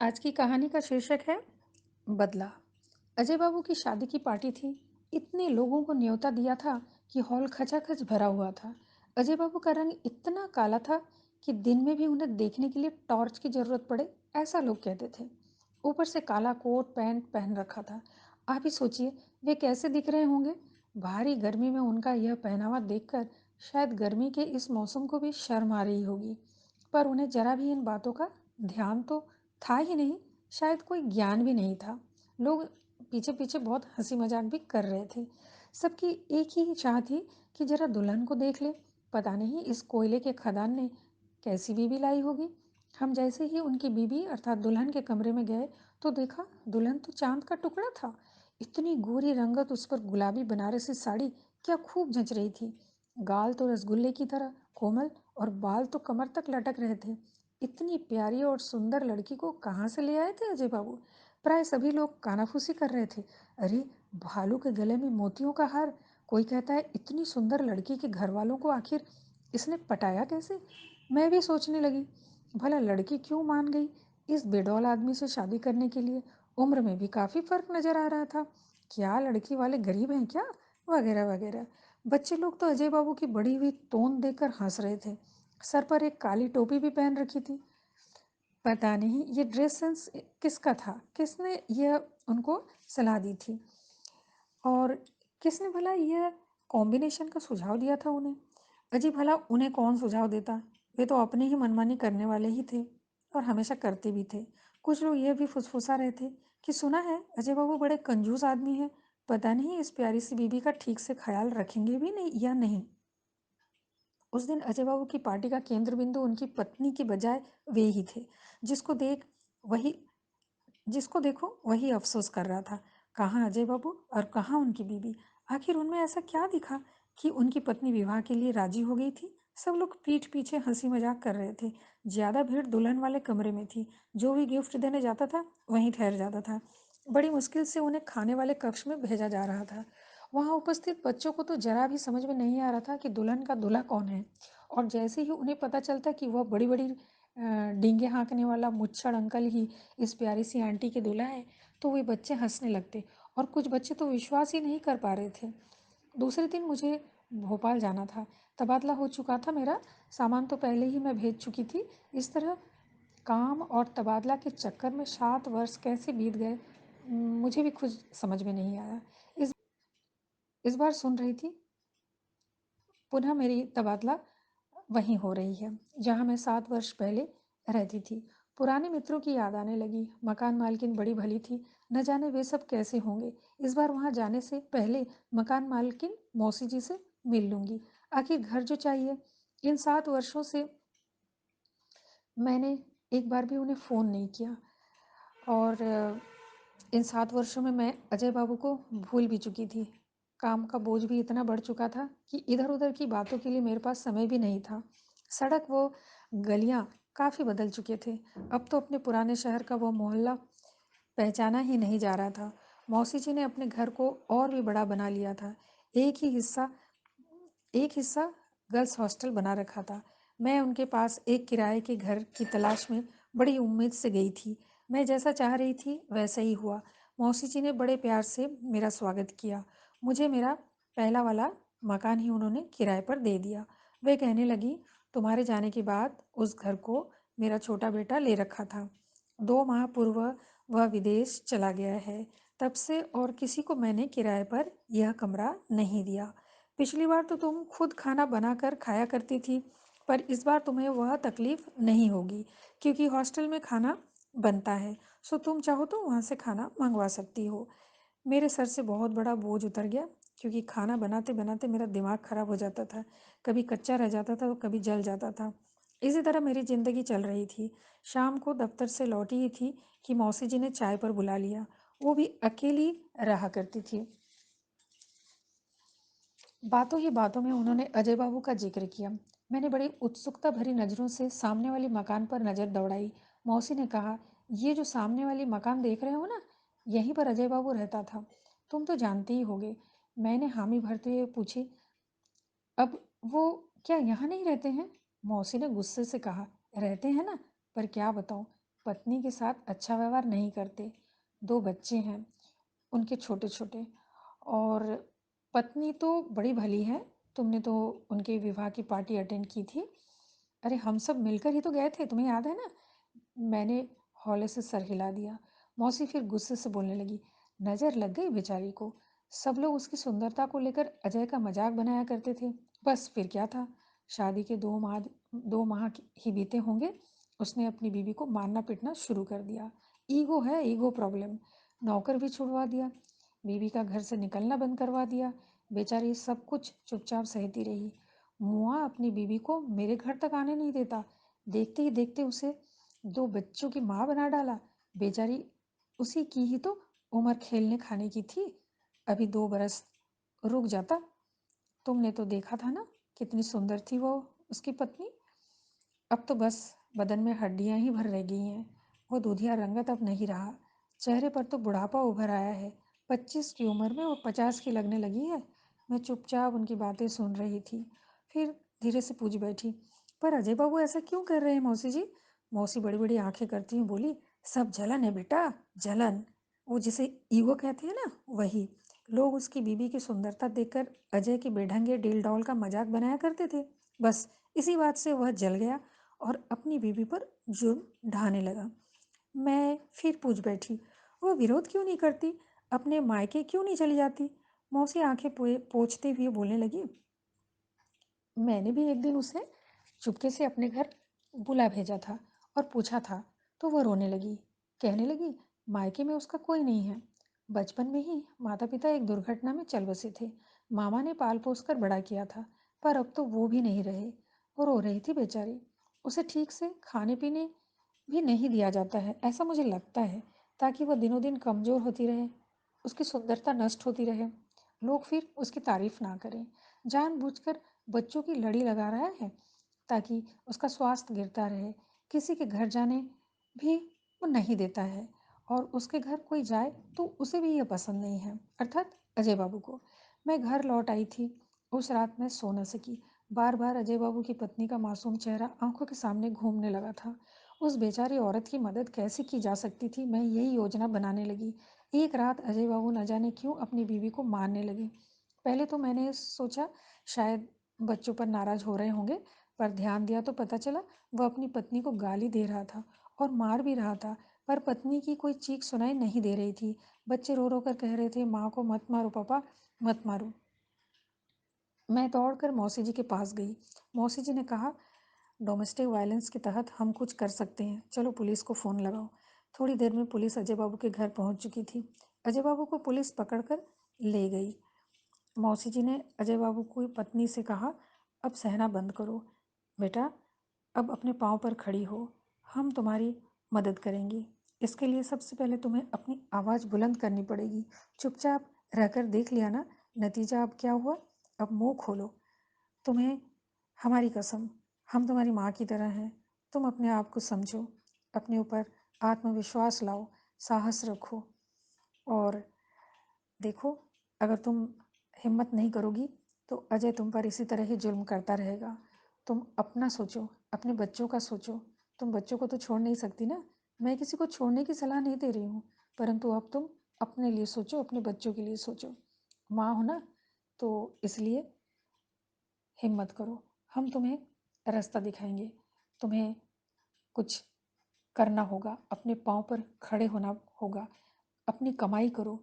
आज की कहानी का शीर्षक है बदला। अजय बाबू की शादी की पार्टी थी। इतने लोगों को न्योता दिया था कि हॉल खचाखच भरा हुआ था। अजय बाबू का रंग इतना काला था कि दिन में भी उन्हें देखने के लिए टॉर्च की जरूरत पड़े, ऐसा लोग कहते थे। ऊपर से काला कोट पैंट पहन रखा था। आप ही सोचिए वे कैसे दिख रहे होंगे। भारी गर्मी में उनका यह पहनावा देखकर शायद गर्मी के इस मौसम को भी शर्म आ रही होगी, पर उन्हें जरा भी इन बातों का ध्यान तो था ही नहीं। शायद कोई ज्ञान भी नहीं था। लोग पीछे पीछे बहुत हंसी मजाक भी कर रहे थे। सबकी एक ही चाह थी कि जरा दुल्हन को देख ले। पता नहीं इस कोयले के खदान ने कैसी बीबी लाई होगी। हम जैसे ही उनकी बीबी अर्थात दुल्हन के कमरे में गए तो देखा दुल्हन तो चांद का टुकड़ा था। इतनी गोरी रंगत, उस पर गुलाबी बनारसी साड़ी क्या खूब जच रही थी। गाल तो रसगुल्ले की तरह कोमल और बाल तो कमर तक लटक रहे थे। इतनी प्यारी और सुंदर लड़की को कहाँ से ले आए थे अजय बाबू। प्राय सभी लोग कानाफूसी कर रहे थे। अरे, भालू के गले में मोतियों का हार। कोई कहता है इतनी सुंदर लड़की के घर वालों को आखिर इसने पटाया कैसे। मैं भी सोचने लगी, भला लड़की क्यों मान गई इस बेडौल आदमी से शादी करने के लिए। उम्र में भी काफी फर्क नजर आ रहा था। क्या लड़की वाले गरीब हैं क्या, वगैरह वगैरह। बच्चे लोग तो अजय बाबू की बड़ी हुई तोंद देखकर हंस रहे थे। सर पर एक काली टोपी भी पहन रखी थी। पता नहीं ये ड्रेस सेंस किसका था, किसने यह उनको सलाह दी थी, और किसने भला यह कॉम्बिनेशन का सुझाव दिया था उन्हें। अजी, भला उन्हें कौन सुझाव देता। वे तो अपनी ही मनमानी करने वाले ही थे और हमेशा करते भी थे। कुछ लोग यह भी फुसफुसा रहे थे कि सुना है अजय बाबू बड़े कंजूस आदमी हैं। पता नहीं इस प्यारी सी बीबी का ठीक से ख्याल रखेंगे भी नहीं या नहीं। उस दिन अजय बाबू की पार्टी का केंद्र बिंदु उनकी पत्नी की बजाय वे ही थे। जिसको देख वही जिसको देखो वही अफसोस कर रहा था। कहाँ अजय बाबू और कहाँ उनकी बीबी। आखिर उनमें ऐसा क्या दिखा कि उनकी पत्नी विवाह के लिए राजी हो गई थी। सब लोग पीठ पीछे हंसी मजाक कर रहे थे। ज्यादा भीड़ दुल्हन वाले कमरे में थी। जो भी गिफ्ट देने जाता था वहीं ठहर जाता था। बड़ी मुश्किल से उन्हें खाने वाले कक्ष में भेजा जा रहा था। वहां उपस्थित बच्चों को तो जरा भी समझ में नहीं आ रहा था कि दुल्हन का दूल्हा कौन है। और जैसे ही उन्हें पता चलता कि वह बड़ी बड़ी डींगे हाँकने वाला मुच्छड़ अंकल ही इस प्यारी सी आंटी के दूल्हा है, तो वे बच्चे हंसने लगते और कुछ बच्चे तो विश्वास ही नहीं कर पा रहे थे। दूसरे दिन मुझे भोपाल जाना था। तबादला हो चुका था मेरा। सामान तो पहले ही मैं भेज चुकी थी। इस तरह काम और तबादला के चक्कर में 7 वर्ष कैसे बीत गए, मुझे भी खुद समझ में नहीं आया। इस इस बार सुन रही थी पुनः मेरी तबादला वहीं हो रही है जहां मैं 7 वर्ष पहले रहती थी। पुराने मित्रों की याद आने लगी। मकान मालकिन बड़ी भली थी। न जाने वे सब कैसे होंगे। इस बार वहां जाने से पहले मकान मालकिन मौसी जी से मिल लूंगी। आखिर घर जो चाहिए। इन 7 वर्षों से मैंने एक बार भी उन्हें फ़ोन नहीं किया, और इन 7 वर्षों में मैं अजय बाबू को भूल भी चुकी थी। काम का बोझ भी इतना बढ़ चुका था कि इधर उधर की बातों के लिए मेरे पास समय भी नहीं था। सड़क वो गलियां काफी बदल चुके थे। अब तो अपने पुराने शहर का वो मोहल्ला पहचाना ही नहीं जा रहा था। मौसी जी ने अपने घर को और भी बड़ा बना लिया था। एक ही हिस्सा एक हिस्सा गर्ल्स हॉस्टल बना रखा था। मैं उनके पास एक किराए के घर की तलाश में बड़ी उम्मीद से गई थी। मैं जैसा चाह रही थी वैसा ही हुआ। मौसी जी ने बड़े प्यार से मेरा स्वागत किया। मुझे मेरा पहला वाला मकान ही उन्होंने किराए पर दे दिया। वे कहने लगी, तुम्हारे जाने के बाद उस घर को मेरा छोटा बेटा ले रखा था। 2 माह पूर्व वह विदेश चला गया है। तब से और किसी को मैंने किराए पर यह कमरा नहीं दिया। पिछली बार तो तुम खुद खाना बनाकर खाया करती थी, पर इस बार तुम्हें वह तकलीफ नहीं होगी क्योंकि हॉस्टल में खाना बनता है। सो तुम चाहो तो वहाँ से खाना मंगवा सकती हो। मेरे सर से बहुत बड़ा बोझ उतर गया क्योंकि खाना बनाते बनाते मेरा दिमाग खराब हो जाता था। कभी कच्चा रह जाता था तो कभी जल जाता था। इसी तरह मेरी जिंदगी चल रही थी। शाम को दफ्तर से लौटी ही थी कि मौसी जी ने चाय पर बुला लिया। वो भी अकेली रहा करती थी। बातों ही बातों में उन्होंने अजय बाबू का जिक्र किया। मैंने बड़ी उत्सुकता भरी नजरों से सामने वाली मकान पर नजर दौड़ाई। मौसी ने कहा, ये जो सामने वाली मकान देख रहे हो ना, यहीं पर अजय बाबू रहता था। तुम तो जानते ही होगे। मैंने हामी भरते हुए पूछी, अब वो क्या यहाँ नहीं रहते हैं। मौसी ने गुस्से से कहा, रहते हैं ना, पर क्या बताऊं, पत्नी के साथ अच्छा व्यवहार नहीं करते। दो बच्चे हैं उनके छोटे छोटे, और पत्नी तो बड़ी भली है। तुमने तो उनके विवाह की पार्टी अटेंड की थी। अरे हम सब मिलकर ही तो गए थे, तुम्हें याद है ना? मैंने हौले से सर हिला दिया। मौसी फिर गुस्से से बोलने लगी, नज़र लग गई बेचारी को। सब लोग उसकी सुंदरता को लेकर अजय का मजाक बनाया करते थे। बस फिर क्या था, शादी के 2 माह ही बीते होंगे, उसने अपनी बीवी को मारना पीटना शुरू कर दिया। ईगो है, ईगो प्रॉब्लम। नौकर भी छुड़वा दिया, बीवी का घर से निकलना बंद करवा दिया। बेचारी सब कुछ चुपचाप सहती रही। मुआ अपनी बीवी को मेरे घर तक आने नहीं देता। देखते ही देखते उसे 2 बच्चों की माँ बना डाला। बेचारी उसी की ही तो उम्र खेलने खाने की थी। अभी 2 बरस रुक जाता। तुमने तो देखा था ना कितनी सुंदर थी वो, उसकी पत्नी। अब तो बस बदन में हड्डियां ही भर रह गई हैं। वो दूधिया रंगत अब नहीं रहा। चेहरे पर तो बुढ़ापा उभर आया है। 25 की उम्र में वो 50 की लगने लगी है। मैं चुपचाप उनकी बातें सुन रही थी। फिर धीरे से पूछ बैठी, पर अजय बाबू ऐसा क्यों कर रहे हैं मौसी जी? मौसी बड़ी बड़ी आंखें करती हुई बोली, सब जलन है बेटा, जलन। वो जिसे ईगो कहते हैं ना, वही। लोग उसकी बीबी की सुंदरता देखकर अजय के बेढंगे डील डॉल का मजाक बनाया करते थे। बस इसी बात से वह जल गया और अपनी बीवी पर जुर्म ढाने लगा। मैं फिर पूछ बैठी, वो विरोध क्यों नहीं करती? अपने मायके क्यों नहीं चली जाती? मौसी आंखें पोंछते हुए बोलने लगी, मैंने भी एक दिन उसे चुपके से अपने घर बुला भेजा था और पूछा था, तो वह रोने लगी। कहने लगी, मायके में उसका कोई नहीं है। बचपन में ही माता पिता एक दुर्घटना में चल बसे थे। मामा ने पाल पोस कर बड़ा किया था, पर अब तो वो भी नहीं रहे। वो रो रही थी बेचारी। उसे ठीक से खाने पीने भी नहीं दिया जाता है, ऐसा मुझे लगता है, ताकि वह दिनों दिन कमजोर होती रहे, उसकी सुंदरता नष्ट होती रहे, लोग फिर उसकी तारीफ ना करें। जानबूझकर बच्चों की लड़ी लगा रहा है ताकि उसका स्वास्थ्य गिरता रहे। किसी के घर जाने भी वो नहीं देता है, और उसके घर कोई जाए तो उसे भी यह पसंद नहीं है, अर्थात अजय बाबू को। मैं घर लौट आई थी। उस रात मैं सो न सकी। बार बार अजय बाबू की पत्नी का मासूम चेहरा आंखों के सामने घूमने लगा था। उस बेचारी औरत की मदद कैसे की जा सकती थी, मैं यही योजना बनाने लगी। एक रात अजय बाबू न जाने क्यों अपनी बीवी को मारने लगे। पहले तो मैंने सोचा शायद बच्चों पर नाराज हो रहे होंगे, पर ध्यान दिया तो पता चला वह अपनी पत्नी को गाली दे रहा था और मार भी रहा था। पर पत्नी की कोई चीख सुनाई नहीं दे रही थी। बच्चे रो रो कर कह रहे थे, माँ को मत मारो पापा, मत मारो। मैं दौड़कर मौसी जी के पास गई। मौसी जी ने कहा, डोमेस्टिक वायलेंस के तहत हम कुछ कर सकते हैं, चलो पुलिस को फ़ोन लगाओ। थोड़ी देर में पुलिस अजय बाबू के घर पहुंच चुकी थी। अजय बाबू को पुलिस पकड़कर ले गई। मौसी जी ने अजय बाबू की पत्नी से कहा, अब सहना बंद करो बेटा, अब अपने पाँव पर खड़ी हो, हम तुम्हारी मदद करेंगे। इसके लिए सबसे पहले तुम्हें अपनी आवाज़ बुलंद करनी पड़ेगी। चुपचाप रहकर देख लिया ना नतीजा अब क्या हुआ। अब मुंह खोलो। तुम्हें हमारी कसम, हम तुम्हारी माँ की तरह हैं। तुम अपने आप को समझो, अपने ऊपर आत्मविश्वास लाओ, साहस रखो, और देखो, अगर तुम हिम्मत नहीं करोगी तो अजय तुम पर इसी तरह ही जुल्म करता रहेगा। तुम अपना सोचो, अपने बच्चों का सोचो। तुम बच्चों को तो छोड़ नहीं सकती ना। मैं किसी को छोड़ने की सलाह नहीं दे रही हूँ, परंतु अब तुम अपने लिए सोचो, अपने बच्चों के लिए सोचो। माँ हो ना, तो इसलिए हिम्मत करो। हम तुम्हें रास्ता दिखाएंगे। तुम्हें कुछ करना होगा, अपने पाँव पर खड़े होना होगा, अपनी कमाई करो,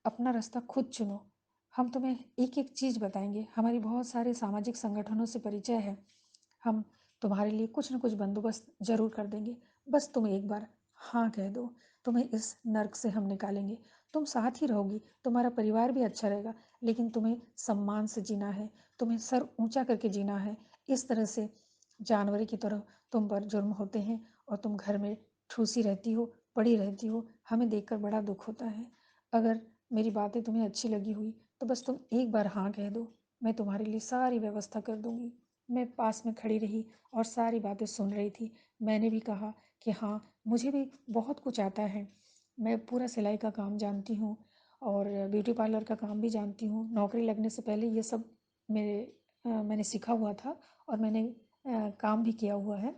अपना रास्ता खुद चुनो। हम तुम्हें एक एक चीज़ बताएंगे, हमारी बहुत सारे सामाजिक संगठनों से परिचय है। हम तुम्हारे लिए कुछ न कुछ बंदोबस्त जरूर कर देंगे। बस तुम एक बार हाँ कह दो, तुम्हें इस नर्क से हम निकालेंगे। तुम साथ ही रहोगी, तुम्हारा परिवार भी अच्छा रहेगा, लेकिन तुम्हें सम्मान से जीना है, तुम्हें सर ऊंचा करके जीना है। इस तरह से जानवरों की तरह तुम पर जुर्म होते हैं और तुम घर में ठूसी रहती हो, पड़ी रहती हो। हमें देखकर बड़ा दुख होता है। अगर मेरी बातें तुम्हें अच्छी लगी हुई तो बस तुम एक बार हाँ कह दो, मैं तुम्हारे लिए सारी व्यवस्था कर दूंगी। मैं पास में खड़ी रही और सारी बातें सुन रही थी। मैंने भी कहा कि हाँ, मुझे भी बहुत कुछ आता है। मैं पूरा सिलाई का काम जानती हूँ और ब्यूटी पार्लर का काम भी जानती हूँ। नौकरी लगने से पहले ये सब मैंने सीखा हुआ था और मैंने काम भी किया हुआ है।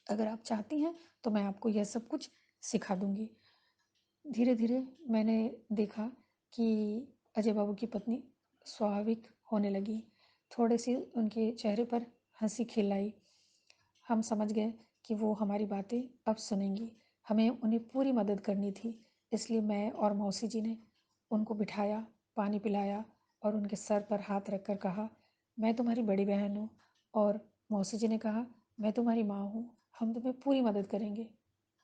अगर आप चाहती हैं तो मैं आपको यह सब कुछ सिखा दूँगी। धीरे धीरे मैंने देखा कि अजय बाबू की पत्नी स्वाभाविक होने लगी। थोड़ी सी उनके चेहरे पर हंसी खिल आई। हम समझ गए कि वो हमारी बातें अब सुनेंगी। हमें उन्हें पूरी मदद करनी थी। इसलिए मैं और मौसी जी ने उनको बिठाया, पानी पिलाया और उनके सर पर हाथ रखकर कहा, मैं तुम्हारी बड़ी बहन हूँ। और मौसी जी ने कहा, मैं तुम्हारी माँ हूँ, हम तुम्हें पूरी मदद करेंगे।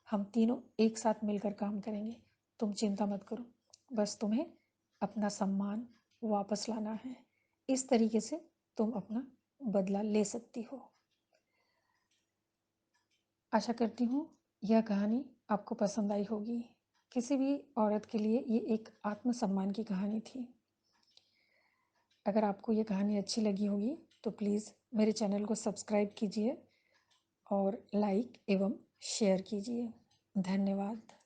हम तीनों एक साथ मिलकर काम करेंगे। तुम चिंता मत करो, बस तुम्हें अपना सम्मान वापस लाना है। इस तरीके से तुम अपना बदला ले सकती हो। आशा करती हूँ यह कहानी आपको पसंद आई होगी। किसी भी औरत के लिए ये एक आत्मसम्मान की कहानी थी। अगर आपको ये कहानी अच्छी लगी होगी तो प्लीज़ मेरे चैनल को सब्सक्राइब कीजिए और लाइक एवं शेयर कीजिए। धन्यवाद।